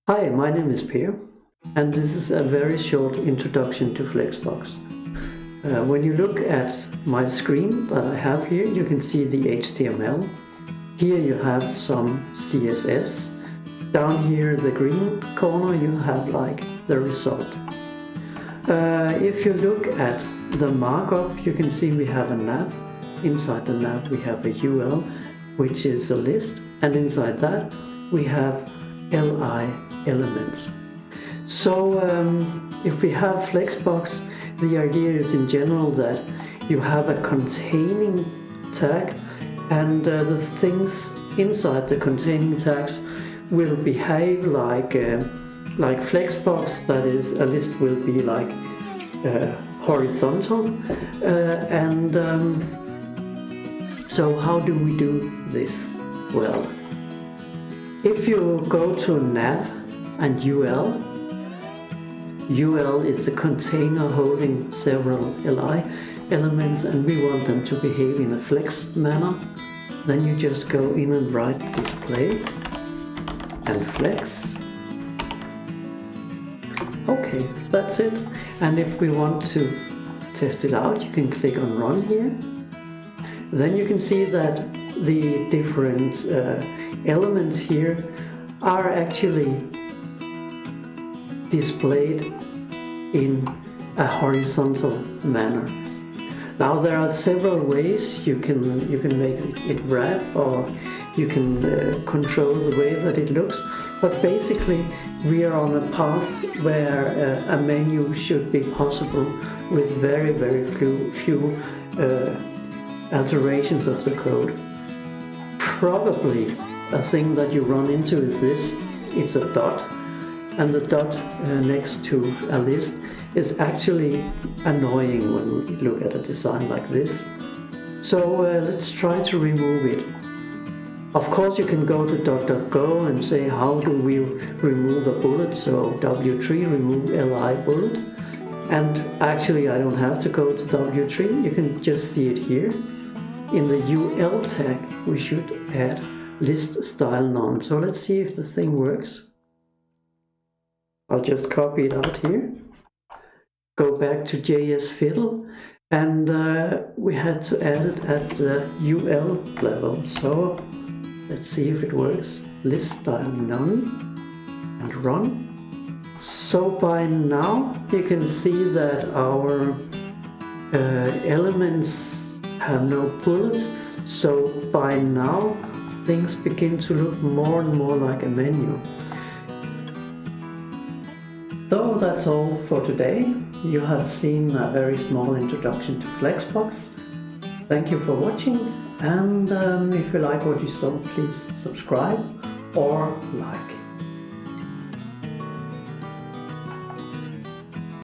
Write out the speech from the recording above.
Hi, my name is Per, and this is a very short introduction to Flexbox. When you look at my screen that I have here, you can see the HTML. Here you have some CSS. Down here, the green corner, you have like the result. If you look at the markup, you can see we have a nav. Inside the nav, we have a UL, which is a list, and inside that, we have li elements. So if we have Flexbox, the idea is in general that you have a containing tag, and the things inside the containing tags will behave like Flexbox. That is, a list will be like horizontal, and so how do we do this? Well, if you go to nav and UL is a container holding several li elements, and we want them to behave in a flex manner. Then you just go in and write display and flex. Okay, that's it. And if we want to test it out, you can click on run here. Then you can see that the different elements here are actually displayed in a horizontal manner. Now there are several ways you can make it wrap, or you can control the way that it looks, but basically we are on a path where a menu should be possible with very few alterations of the code. Probably a thing that you run into is this. It's a dot, and the dot next to a list is actually annoying when we look at a design like this. So let's try to remove it. Of course, you can go to .go and say, how do we remove a bullet? So W3, remove li bullet. And actually, I don't have to go to W3. You can just see it here. In the UL tag, we should add list style none. So let's see if the thing works. I'll just copy it out here. Go back to JS Fiddle, and we had to add it at the UL level. So let's see if it works. List style none, and run. So by now you can see that our elements have no bullet. So by now things begin to look more and more like a menu. So that's all for today. You have seen a very small introduction to Flexbox. Thank you for watching, and if you like what you saw, please subscribe or like.